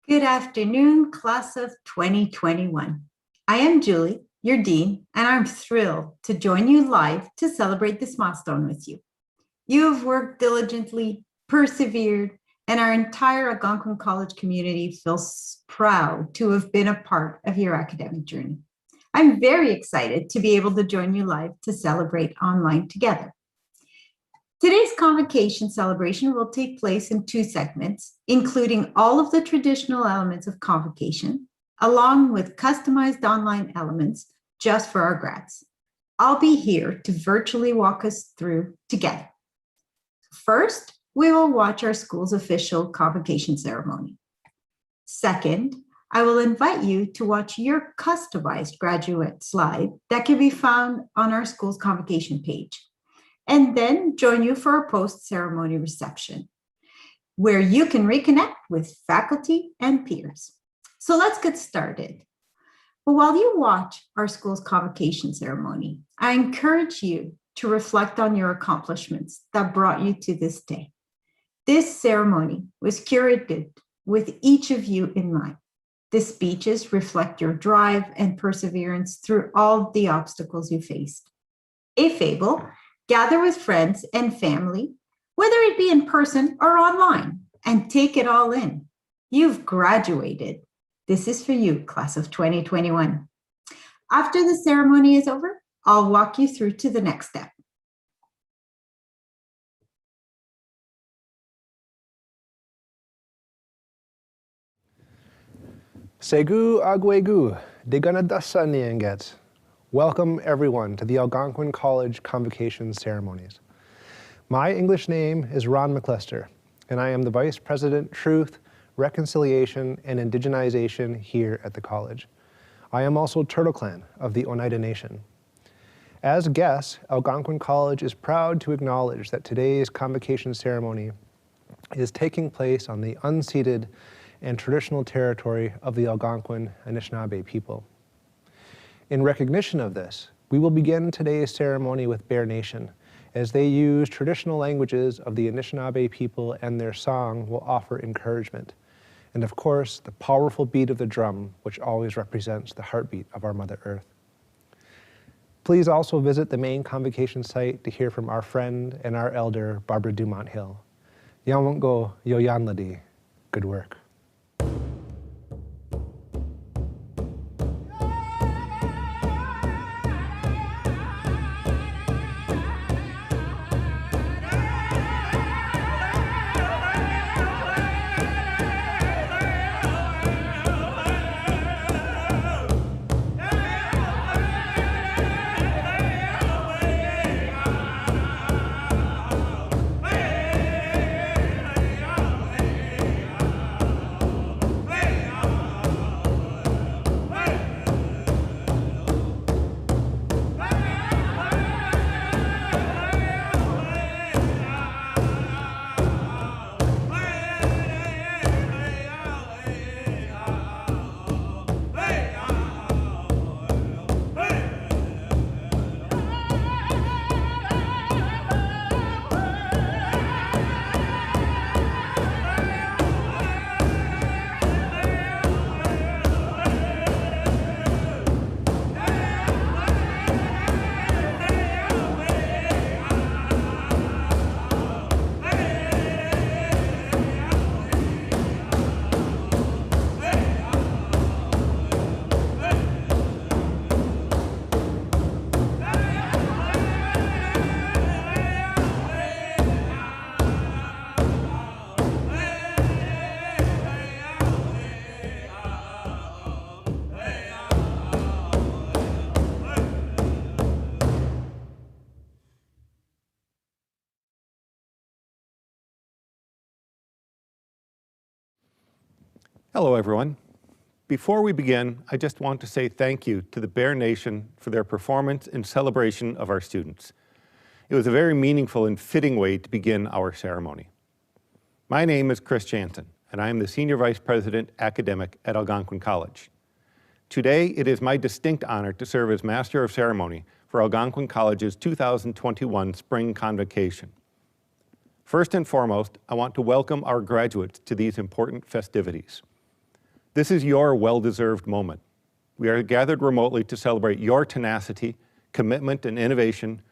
Good afternoon, class of 2021. I am Julie, your dean, and I'm thrilled to join you live to celebrate this milestone with you. You have worked diligently, persevered, and our entire Algonquin College community feels proud to have been a part of your academic journey. I'm very excited to be able to join you live to celebrate online together. Today's Convocation celebration will take place in two segments, including all of the traditional elements of Convocation, along with customized online elements just for our grads. I'll be here to virtually walk us through together. First, we will watch our school's official Convocation ceremony. Second, I will invite you to watch your customized graduate slide that can be found on our school's Convocation page, and then join you for a post-ceremony reception, where you can reconnect with faculty and peers. So let's get started. But while you watch our school's Convocation ceremony, I encourage you to reflect on your accomplishments that brought you to this day. This ceremony was curated with each of you in mind. The speeches reflect your drive and perseverance through all the obstacles you faced. If able, gather with friends and family, whether it be in person or online, and take it all in. You've graduated. This is for you, class of 2021. After the ceremony is over, I'll walk you through to the next step. Segu agwegu, deganadasa niangets. Welcome everyone to the Algonquin College Convocation ceremonies. My English name is Ron McClester, and I am the Vice President, Truth, Reconciliation, and Indigenization here at the college. I am also Turtle Clan of the Oneida Nation. As guests, Algonquin College is proud to acknowledge that today's Convocation ceremony is taking place on the unceded and traditional territory of the Algonquin Anishinaabe people. In recognition of this, we will begin today's ceremony with Bear Nation, as they use traditional languages of the Anishinaabe people, and their song will offer encouragement. And of course, the powerful beat of the drum, which always represents the heartbeat of our Mother Earth. Please also visit the main Convocation site to hear from our friend and our elder, Barbara Dumont Hill. Yawongo Yoyanladi. Good work. Hello, everyone. Before we begin, I just want to say thank you to the Bear Nation for their performance and celebration of our students. It was a very meaningful and fitting way to begin our ceremony. My name is Chris Jansen, and I am the Senior Vice President Academic at Algonquin College. Today, it is my distinct honor to serve as Master of Ceremony for Algonquin College's 2021 Spring Convocation. First and foremost, I want to welcome our graduates to these important festivities. This is your well-deserved moment. We are gathered remotely to celebrate your tenacity, commitment, and innovation,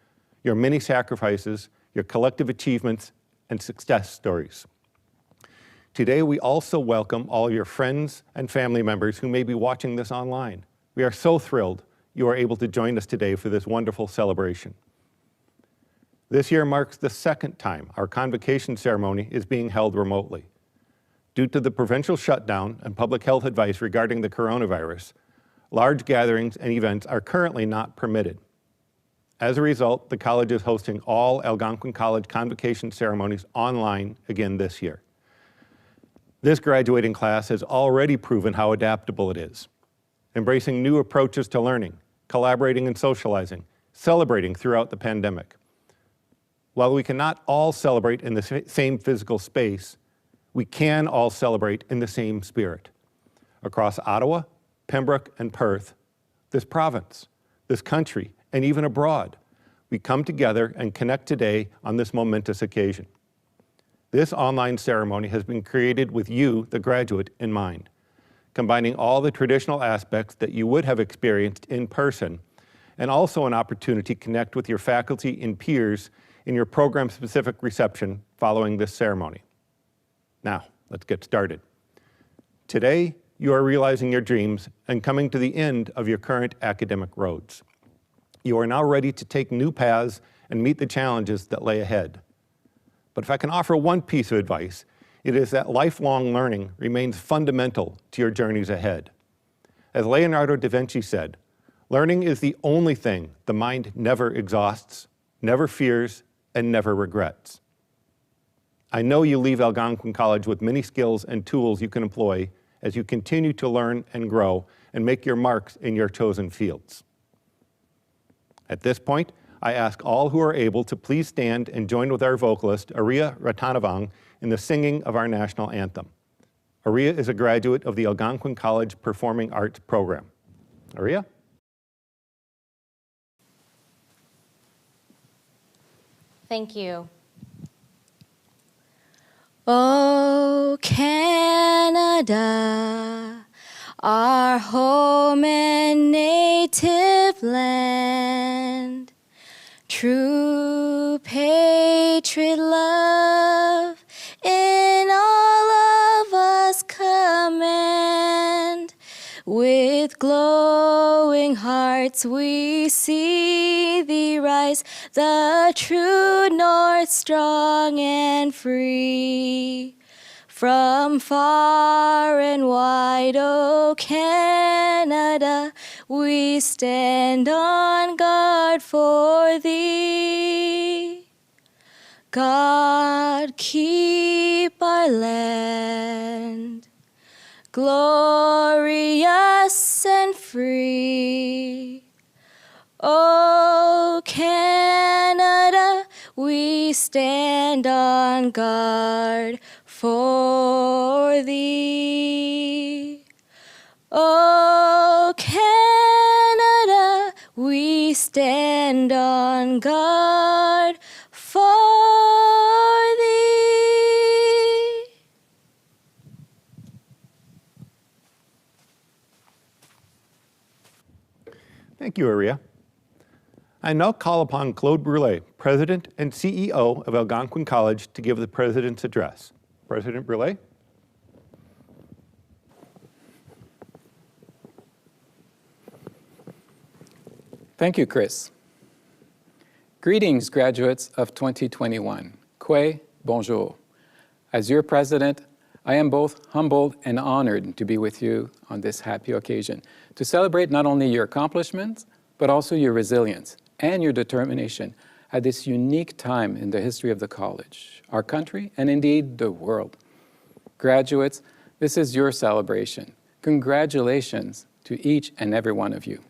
your many sacrifices, your collective achievements, and success stories. Today, we also welcome all your friends and family members who may be watching this online. We are so thrilled you are able to join us today for this wonderful celebration. This year marks the second time our convocation ceremony is being held remotely. Due to the provincial shutdown and public health advice regarding the coronavirus, large gatherings and events are currently not permitted. As a result, the college is hosting all Algonquin College convocation ceremonies online again this year. This graduating class has already proven how adaptable it is, embracing new approaches to learning, collaborating and socializing, celebrating throughout the pandemic. While we cannot all celebrate in the same physical space, we can all celebrate in the same spirit. Across Ottawa, Pembroke, and Perth, this province, this country, and even abroad, we come together and connect today on this momentous occasion. This online ceremony has been created with you, the graduate, in mind, combining all the traditional aspects that you would have experienced in person, and also an opportunity to connect with your faculty and peers in your program-specific reception following this ceremony. Now, let's get started. Today, you are realizing your dreams and coming to the end of your current academic roads. You are now ready to take new paths and meet the challenges that lay ahead. But if I can offer one piece of advice, it is that lifelong learning remains fundamental to your journeys ahead. As Leonardo da Vinci said, learning is the only thing the mind never exhausts, never fears, and never regrets. I know you leave Algonquin College with many skills and tools you can employ as you continue to learn and grow and make your marks in your chosen fields. At this point, I ask all who are able to please stand and join with our vocalist, Aria Ratanavang, in the singing of our national anthem. Aria is a graduate of the Algonquin College Performing Arts program. Aria? Thank you. Oh, Canada, our home and native land, true patriot love in all of us command. With glowing hearts we see thee rise, the true north strong and free. From far and wide, O Canada, we stand on guard for thee. God, keep our land glorious and free. O Canada, we stand on guard for thee. O Canada, we stand on guard for thee. Thank you, Aria. I now call upon Claude Brûlé, President and CEO of Algonquin College, to give the President's address. President Brûlé? Thank you, Chris. Greetings, graduates of 2021. Kwe, bonjour. As your president, I am both humbled and honored to be with you on this happy occasion to celebrate not only your accomplishments, but also your resilience and your determination at this unique time in the history of the college, our country, and indeed the world. Graduates, this is your celebration. Congratulations to each and every one of you.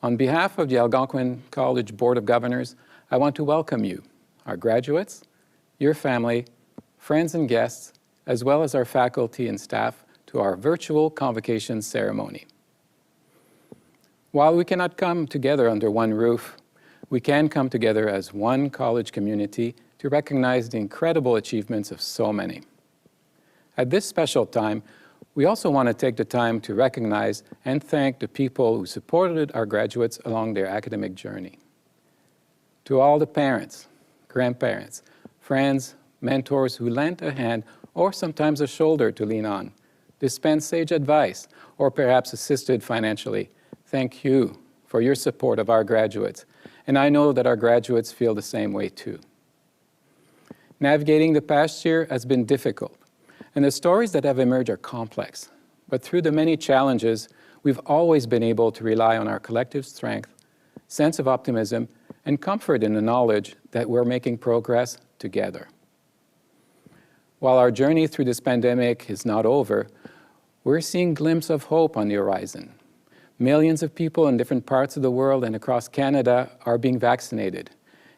On behalf of the Algonquin College Board of Governors, I want to welcome you, our graduates, your family, friends and guests, as well as our faculty and staff, to our virtual convocation ceremony. While we cannot come together under one roof, we can come together as one college community to recognize the incredible achievements of so many. At this special time, We also want to take the time to recognize and thank the people who supported our graduates along their academic journey. To all the parents, grandparents, friends, mentors who lent a hand or sometimes a shoulder to lean on, dispensed sage advice, or perhaps assisted financially, thank you for your support of our graduates. And I know that our graduates feel the same way too. Navigating the past year has been difficult, and the stories that have emerged are complex. But through the many challenges, we've always been able to rely on our collective strength, sense of optimism, and comfort in the knowledge that we're making progress together. While our journey through this pandemic is not over, we're seeing glimpses of hope on the horizon. Millions of people in different parts of the world and across Canada are being vaccinated,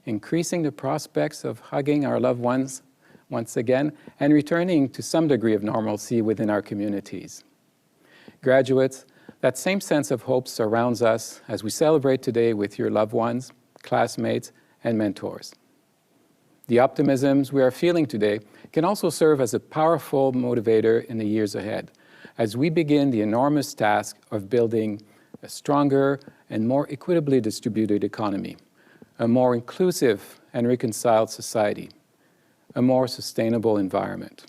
increasing the prospects of hugging our loved ones once again and returning to some degree of normalcy within our communities. Graduates, that same sense of hope surrounds us as we celebrate today with your loved ones, classmates, and mentors. The optimisms we are feeling today can also serve as a powerful motivator in the years ahead, as we begin the enormous task of building a stronger and more equitably distributed economy, a more inclusive and reconciled society, a more sustainable environment.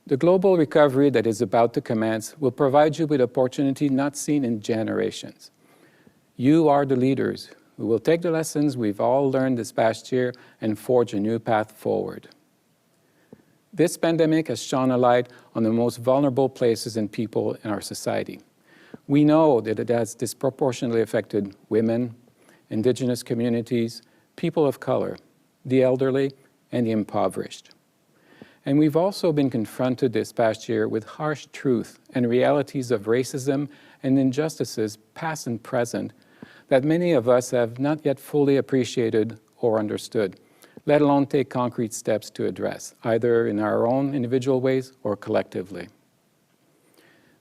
The global recovery that is about to commence will provide you with opportunity not seen in generations. You are the leaders who will take the lessons we've all learned this past year and forge a new path forward. This pandemic has shone a light on the most vulnerable places and people in our society. We know that it has disproportionately affected women, Indigenous communities, people of color, the elderly, and the impoverished. And we've also been confronted this past year with harsh truth and realities of racism and injustices, past and present, that many of us have not yet fully appreciated or understood, let alone take concrete steps to address, either in our own individual ways or collectively.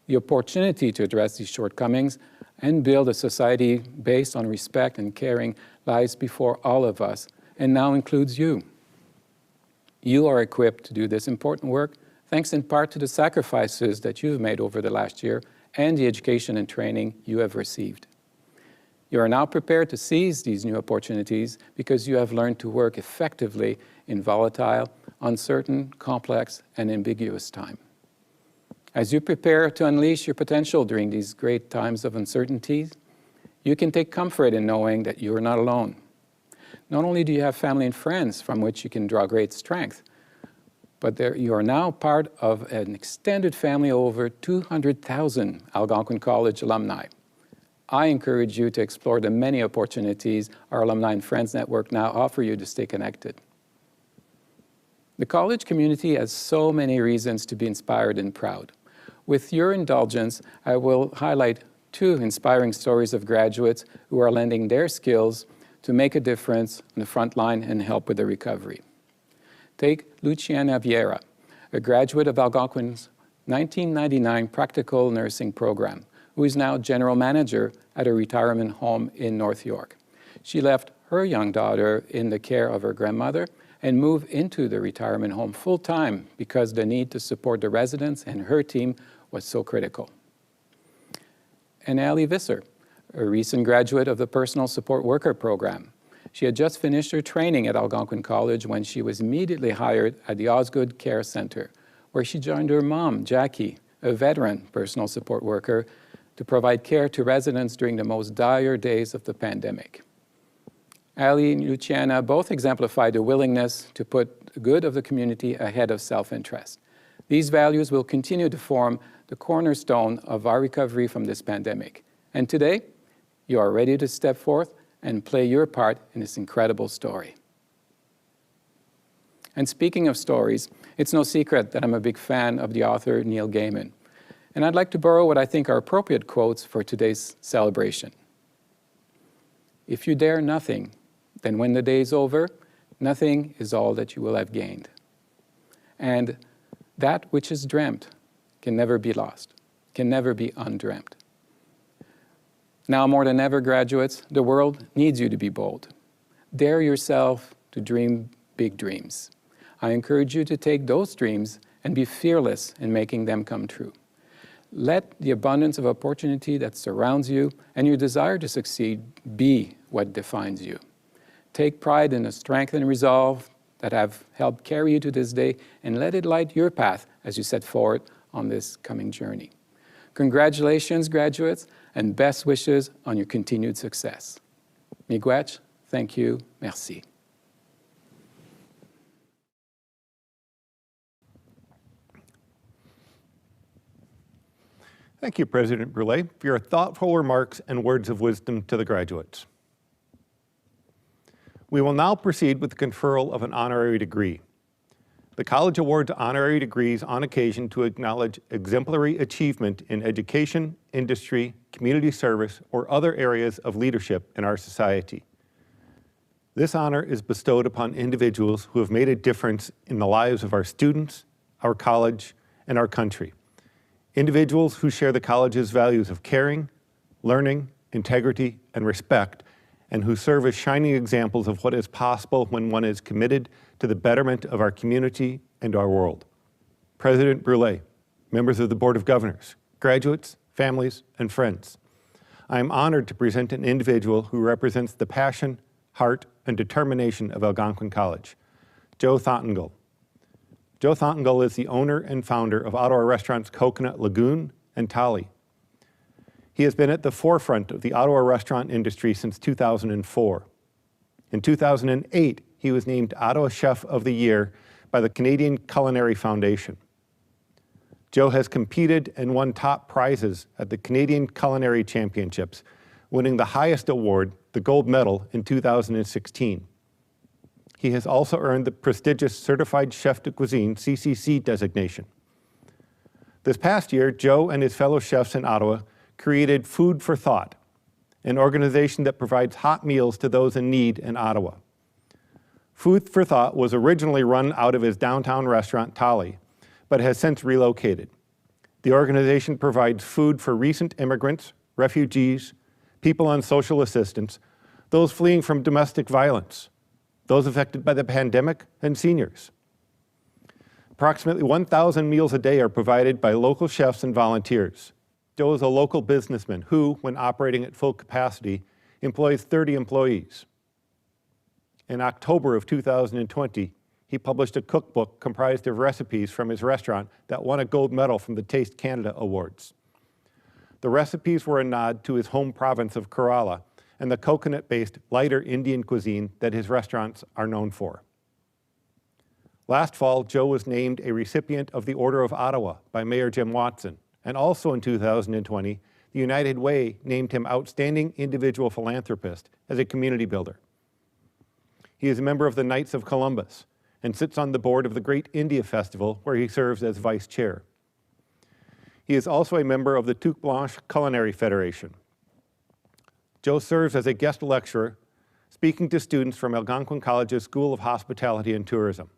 The opportunity to address these shortcomings and build a society based on respect and caring lies before all of us, and now includes you. You are equipped to do this important work, thanks in part to the sacrifices that you've made over the last year and the education and training you have received. You are now prepared to seize these new opportunities because you have learned to work effectively in volatile, uncertain, complex, and ambiguous time. As you prepare to unleash your potential during these great times of uncertainty, you can take comfort in knowing that you are not alone. Not only do you have family and friends from which you can draw great strength, but you are now part of an extended family of over 200,000 Algonquin College alumni. I encourage you to explore the many opportunities our Alumni and Friends Network now offer you to stay connected. The college community has so many reasons to be inspired and proud. With your indulgence, I will highlight 2 inspiring stories of graduates who are lending their skills to make a difference on the front line and help with the recovery. Take Luciana Vieira, a graduate of Algonquin's 1999 practical nursing program, who is now general manager at a retirement home in North York. She left her young daughter in the care of her grandmother and moved into the retirement home full-time because the need to support the residents and her team was so critical. And Ali Visser, a recent graduate of the Personal Support Worker program. She had just finished her training at Algonquin College when she was immediately hired at the Osgood Care Center, where she joined her mom, Jackie, a veteran personal support worker, to provide care to residents during the most dire days of the pandemic. Ali and Luciana both exemplified a willingness to put the good of the community ahead of self-interest. These values will continue to form the cornerstone of our recovery from this pandemic. And today, you are ready to step forth and play your part in this incredible story. And speaking of stories, it's no secret that I'm a big fan of the author Neil Gaiman. And I'd like to borrow what I think are appropriate quotes for today's celebration. If you dare nothing, then when the day is over, nothing is all that you will have gained. And that which is dreamt can never be lost, can never be undreamt. Now more than ever, graduates, the world needs you to be bold. Dare yourself to dream big dreams. I encourage you to take those dreams and be fearless in making them come true. Let the abundance of opportunity that surrounds you and your desire to succeed be what defines you. Take pride in the strength and resolve that have helped carry you to this day, and let it light your path as you set forward on this coming journey. Congratulations, graduates, and best wishes on your continued success. Miigwech, thank you, merci. Thank you, President Brule, for your thoughtful remarks and words of wisdom to the graduates. We will now proceed with the conferral of an honorary degree. The college awards honorary degrees on occasion to acknowledge exemplary achievement in education, industry, community service, or other areas of leadership in our society. This honor is bestowed upon individuals who have made a difference in the lives of our students, our college, and our country. Individuals who share the college's values of caring, learning, integrity, and respect, and who serve as shining examples of what is possible when one is committed to the betterment of our community and our world. President Brule, members of the Board of Governors, graduates, families, and friends, I am honored to present an individual who represents the passion, heart, and determination of Algonquin College, Joe Thottengull. Joe Thottengull is the owner and founder of Ottawa restaurants Coconut Lagoon and Tolly. He has been at the forefront of the Ottawa restaurant industry since 2004. In 2008, he was named Ottawa Chef of the Year by the Canadian Culinary Foundation. Joe has competed and won top prizes at the Canadian Culinary Championships, winning the highest award, the gold medal, in 2016. He has also earned the prestigious Certified Chef de Cuisine, CCC, designation. This past year, Joe and his fellow chefs in Ottawa created Food for Thought, an organization that provides hot meals to those in need in Ottawa. Food for Thought was originally run out of his downtown restaurant, Tolly, but has since relocated. The organization provides food for recent immigrants, refugees, people on social assistance, those fleeing from domestic violence, those affected by the pandemic, and seniors. Approximately 1,000 meals a day are provided by local chefs and volunteers. Joe is a local businessman who, when operating at full capacity, employs 30 employees. In October of 2020, he published a cookbook comprised of recipes from his restaurant that won a gold medal from the Taste Canada Awards. The recipes were a nod to his home province of Kerala and the coconut-based, lighter Indian cuisine that his restaurants are known for. Last fall, Joe was named a recipient of the Order of Ottawa by Mayor Jim Watson, and also in 2020, the United Way named him Outstanding Individual Philanthropist as a community builder. He is a member of the Knights of Columbus and sits on the board of the Great India Festival, where he serves as vice chair. He is also a member of the Toute Blanche Culinary Federation. Joe serves as a guest lecturer, speaking to students from Algonquin College's School of Hospitality and Tourism.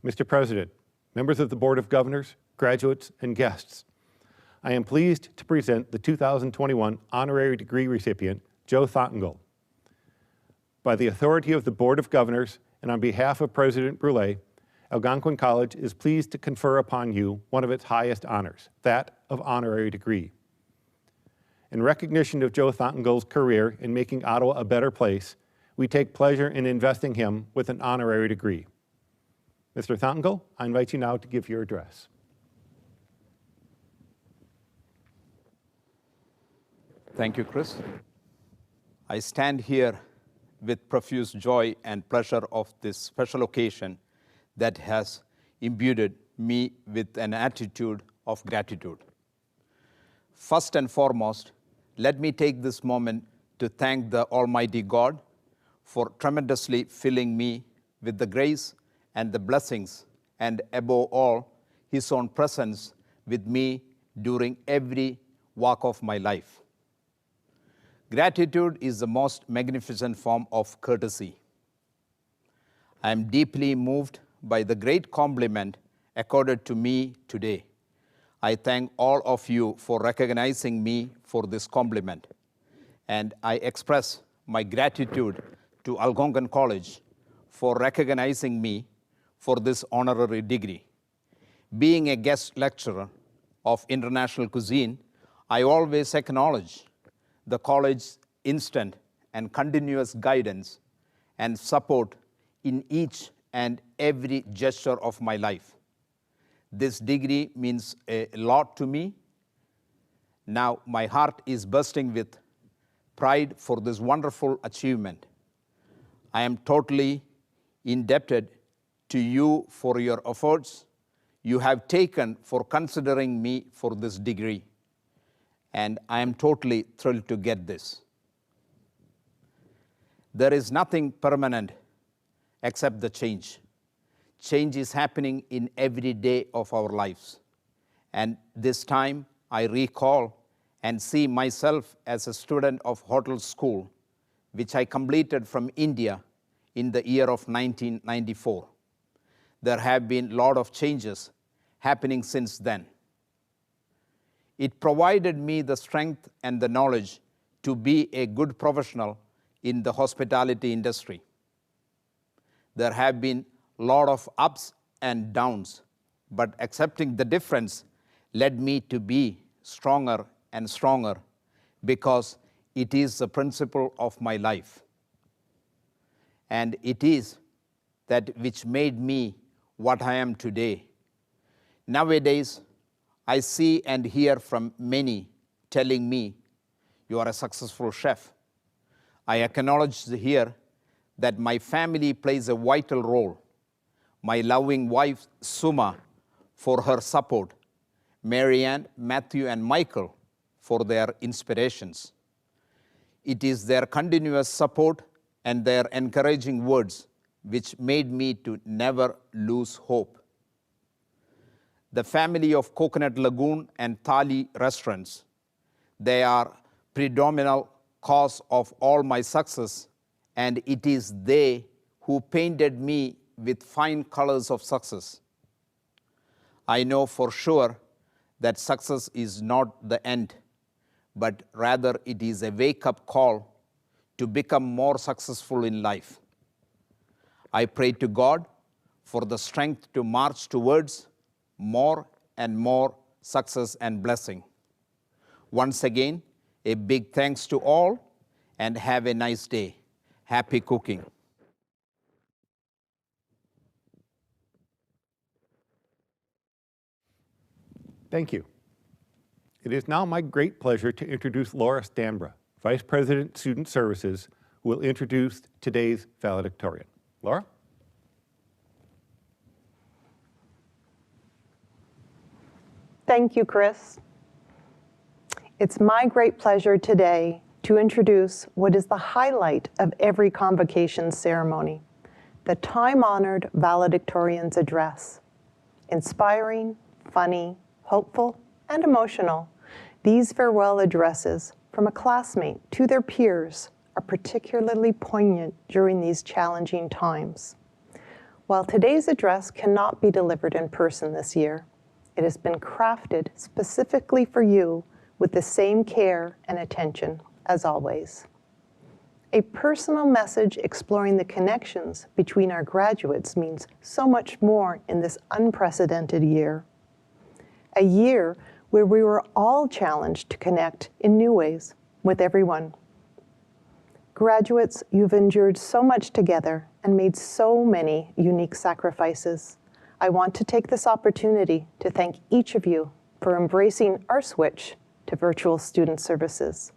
Mr. President, members of the Board of Governors, graduates, and guests, I am pleased to present the 2021 Honorary Degree recipient, Joe Thottengull. By the authority of the Board of Governors and on behalf of President Brule, Algonquin College is pleased to confer upon you one of its highest honors, that of Honorary Degree. In recognition of Joe Thottengull's career in making Ottawa a better place, we take pleasure in investing him with an honorary degree. Mr. Thottengull, I invite you now to give your address. Thank you, Chris. I stand here with profuse joy and pleasure of this special occasion that has imbued me with an attitude of gratitude. First and foremost, let me take this moment to thank the Almighty God for tremendously filling me with the grace and the blessings, and above all, His own presence with me during every walk of my life. Gratitude is the most magnificent form of courtesy. I am deeply moved by the great compliment accorded to me today. I thank all of you for recognizing me for this compliment, and I express my gratitude to Algonquin College for recognizing me for this honorary degree. Being a guest lecturer of international cuisine, I always acknowledge the college's instant and continuous guidance and support in each and every gesture of my life. This degree means a lot to me. Now my heart is bursting with pride for this wonderful achievement. I am totally indebted to you for your efforts you have taken for considering me for this degree, and I am totally thrilled to get this. There is nothing permanent except the change. Change is happening in every day of our lives, and this time I recall and see myself as a student of hotel school, which I completed from India in the year of 1994. There have been a lot of changes happening since then. It provided me the strength and the knowledge to be a good professional in the hospitality industry. There have been a lot of ups and downs, but accepting the difference led me to be stronger and stronger because it is the principle of my life. And it is that which made me what I am today. Nowadays, I see and hear from many telling me, you are a successful chef. I acknowledge here that my family plays a vital role. My loving wife, Suma, for her support, Marianne, Matthew, and Michael for their inspirations. It is their continuous support and their encouraging words which made me to never lose hope. The family of Coconut Lagoon and Thali restaurants, they are predominant cause of all my success, and it is they who painted me with fine colors of success. I know for sure that success is not the end, but rather it is a wake-up call to become more successful in life. I pray to God for the strength to march towards more and more success and blessing. Once again, a big thanks to all, and have a nice day. Happy cooking. Thank you. It is now my great pleasure to introduce Laura Stambra, Vice President, Student Services, who will introduce today's valedictorian. Laura? Thank you, Chris. It's my great pleasure today to introduce what is the highlight of every convocation ceremony, the time-honored valedictorian's address. Inspiring, funny, hopeful, and emotional, these farewell addresses from a classmate to their peers are particularly poignant during these challenging times. While today's address cannot be delivered in person this year, it has been crafted specifically for you with the same care and attention as always. A personal message exploring the connections between our graduates means so much more in this unprecedented year. A year where we were all challenged to connect in new ways with everyone. Graduates, you've endured so much together and made so many unique sacrifices. I want to take this opportunity to thank each of you for embracing our switch to virtual student services.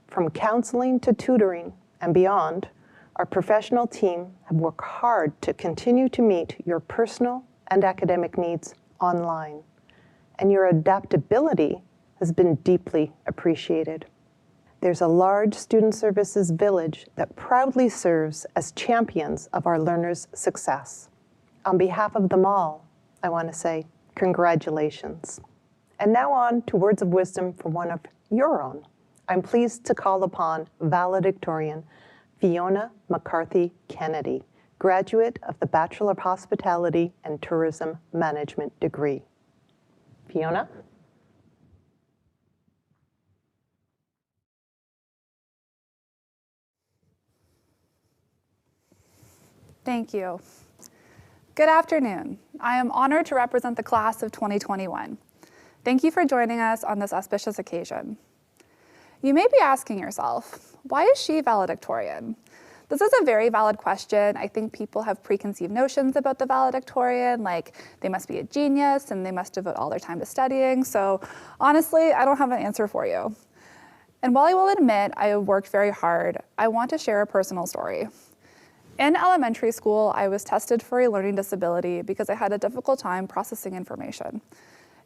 From counseling to tutoring and beyond, our professional team have worked hard to continue to meet your personal and academic needs online, and your adaptability has been deeply appreciated. There's a large student services village that proudly serves as champions of our learners' success. On behalf of them all, I want to say congratulations. And now on to words of wisdom from one of your own. I'm pleased to call upon valedictorian Fiona McCarthy Kennedy, graduate of the Bachelor of Hospitality and Tourism Management degree. Fiona? Thank you. Good afternoon. I am honored to represent the class of 2021. Thank you for joining us on this auspicious occasion. You may be asking yourself, why is she valedictorian? This is a very valid question. I think people have preconceived notions about the valedictorian, like they must be a genius and they must devote all their time to studying. So honestly, I don't have an answer for you. And while I will admit I have worked very hard, I want to share a personal story. In elementary school, I was tested for a learning disability because I had a difficult time processing information.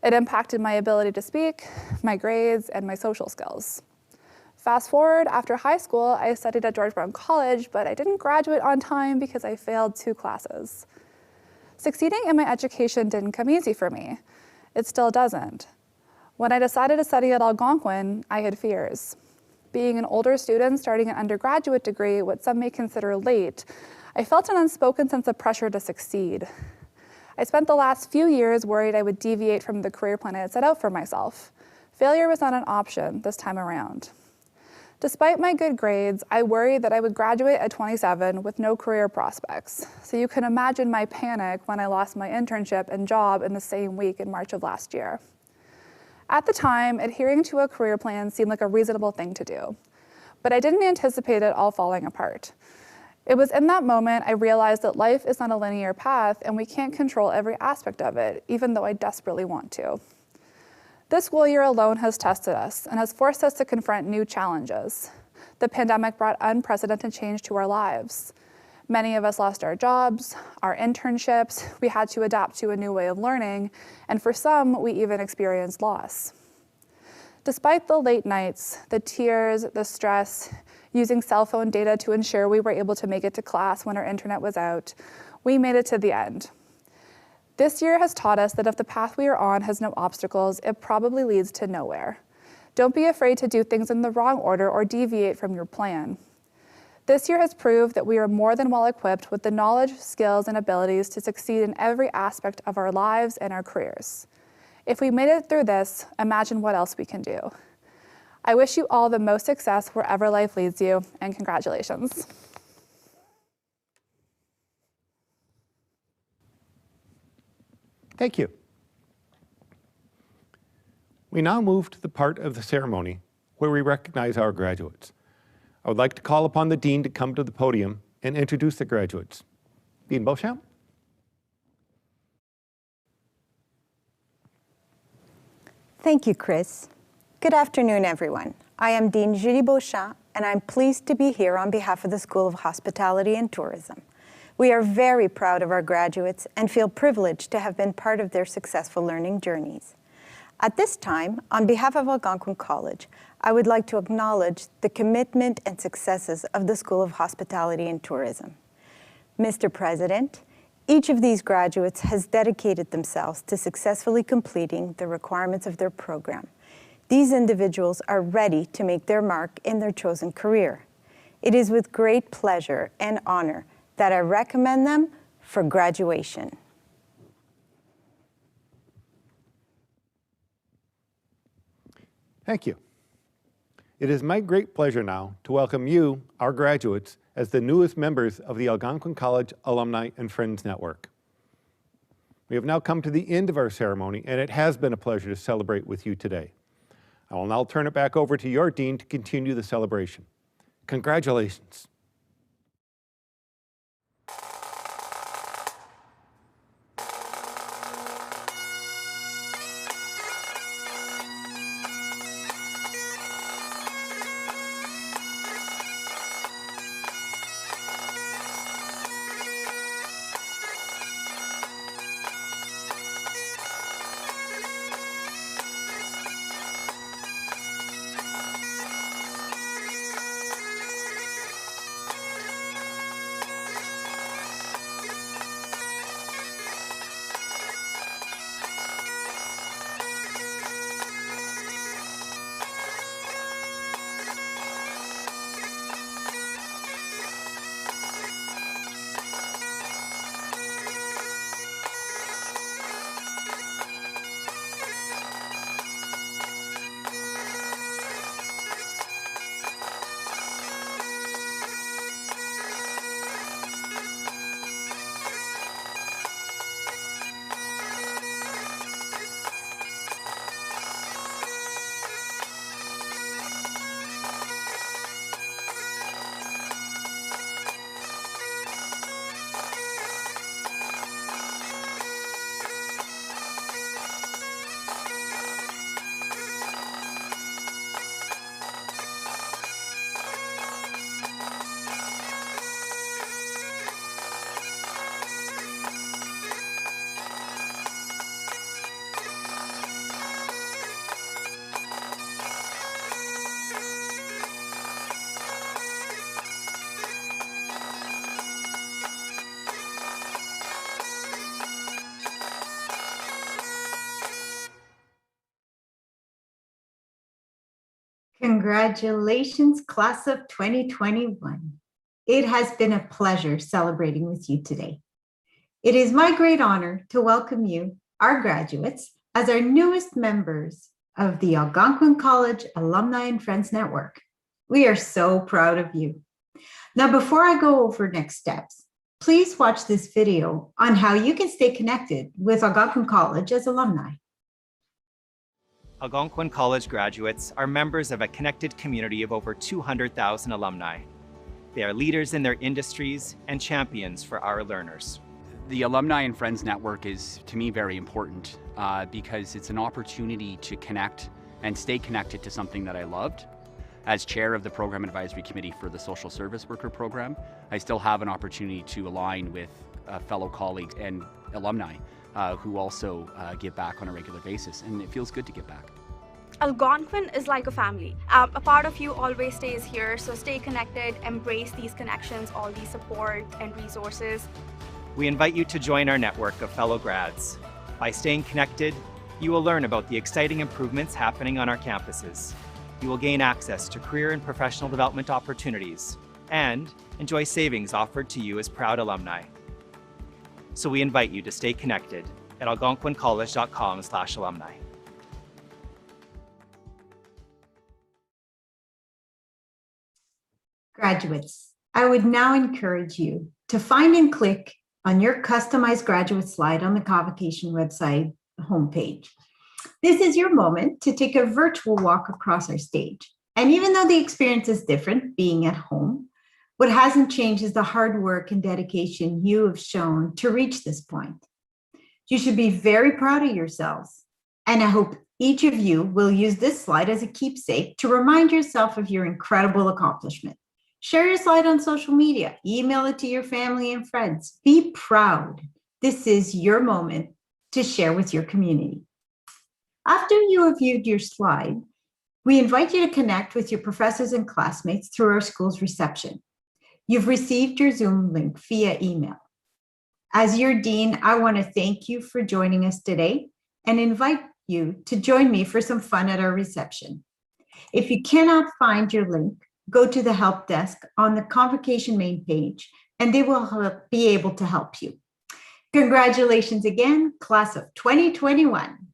It impacted my ability to speak, my grades, and my social skills. Fast forward, after high school, I studied at George Brown College, but I didn't graduate on time because I failed 2 classes. Succeeding in my education didn't come easy for me. It still doesn't. When I decided to study at Algonquin, I had fears. Being an older student starting an undergraduate degree, what some may consider late, I felt an unspoken sense of pressure to succeed. I spent the last few years worried I would deviate from the career plan I had set out for myself. Failure was not an option this time around. Despite my good grades, I worried that I would graduate at 27 with no career prospects. So you can imagine my panic when I lost my internship and job in the same week in March of last year. At the time, adhering to a career plan seemed like a reasonable thing to do, but I didn't anticipate it all falling apart. It was in that moment I realized that life is not a linear path and we can't control every aspect of it, even though I desperately want to. This school year alone has tested us and has forced us to confront new challenges. The pandemic brought unprecedented change to our lives. Many of us lost our jobs, our internships, we had to adapt to a new way of learning, and for some, we even experienced loss. Despite the late nights, the tears, the stress, using cell phone data to ensure we were able to make it to class when our internet was out, we made it to the end. This year has taught us that if the path we are on has no obstacles, it probably leads to nowhere. Don't be afraid to do things in the wrong order or deviate from your plan. This year has proved that we are more than well equipped with the knowledge, skills, and abilities to succeed in every aspect of our lives and our careers. If we made it through this, imagine what else we can do. I wish you all the most success wherever life leads you, and congratulations. Thank you. We now move to the part of the ceremony where we recognize our graduates. I would like to call upon the Dean to come to the podium and introduce the graduates. Dean Beauchamp. Thank you, Chris. Good afternoon, everyone. I am Dean Julie Beauchamp, and I'm pleased to be here on behalf of the School of Hospitality and Tourism. We are very proud of our graduates and feel privileged to have been part of their successful learning journeys. At this time, on behalf of Algonquin College, I would like to acknowledge the commitment and successes of the School of Hospitality and Tourism. Mr. President, each of these graduates has dedicated themselves to successfully completing the requirements of their program. These individuals are ready to make their mark in their chosen career. It is with great pleasure and honor that I recommend them for graduation. Thank you. It is my great pleasure now to welcome you, our graduates, as the newest members of the Algonquin College Alumni and Friends Network. We have now come to the end of our ceremony, and it has been a pleasure to celebrate with you today. I will now turn it back over to your Dean to continue the celebration. Congratulations. Congratulations, class of 2021. It has been a pleasure celebrating with you today. It is my great honor to welcome you, our graduates, as our newest members of the Algonquin College Alumni and Friends Network. We are so proud of you. Now, before I go over next steps, please watch this video on how you can stay connected with Algonquin College as alumni. Algonquin College graduates are members of a connected community of over 200,000 alumni. They are leaders in their industries and champions for our learners. The Alumni and Friends Network is, to me, very important because it's an opportunity to connect and stay connected to something that I loved. As chair of the Program Advisory Committee for the Social Service Worker Program, I still have an opportunity to align with fellow colleagues and alumni who also give back on a regular basis, and it feels good to give back. Algonquin is like a family. A part of you always stays here, so stay connected, embrace these connections, all the support and resources. We invite you to join our network of fellow grads. By staying connected, you will learn about the exciting improvements happening on our campuses. You will gain access to career and professional development opportunities and enjoy savings offered to you as proud alumni. So we invite you to stay connected at algonquincollege.com/alumni. Graduates, I would now encourage you to find and click on your customized graduate slide on the Convocation website homepage. This is your moment to take a virtual walk across our stage. And even though the experience is different, being at home, what hasn't changed is the hard work and dedication you have shown to reach this point. You should be very proud of yourselves. And I hope each of you will use this slide as a keepsake to remind yourself of your incredible accomplishment. Share your slide on social media, email it to your family and friends. Be proud. This is your moment to share with your community. After you have viewed your slide, we invite you to connect with your professors and classmates through our school's reception. You've received your Zoom link via email. As your dean, I want to thank you for joining us today and invite you to join me for some fun at our reception. If you cannot find your link, go to the help desk on the Convocation main page, and they will be able to help you. Congratulations again, class of 2021.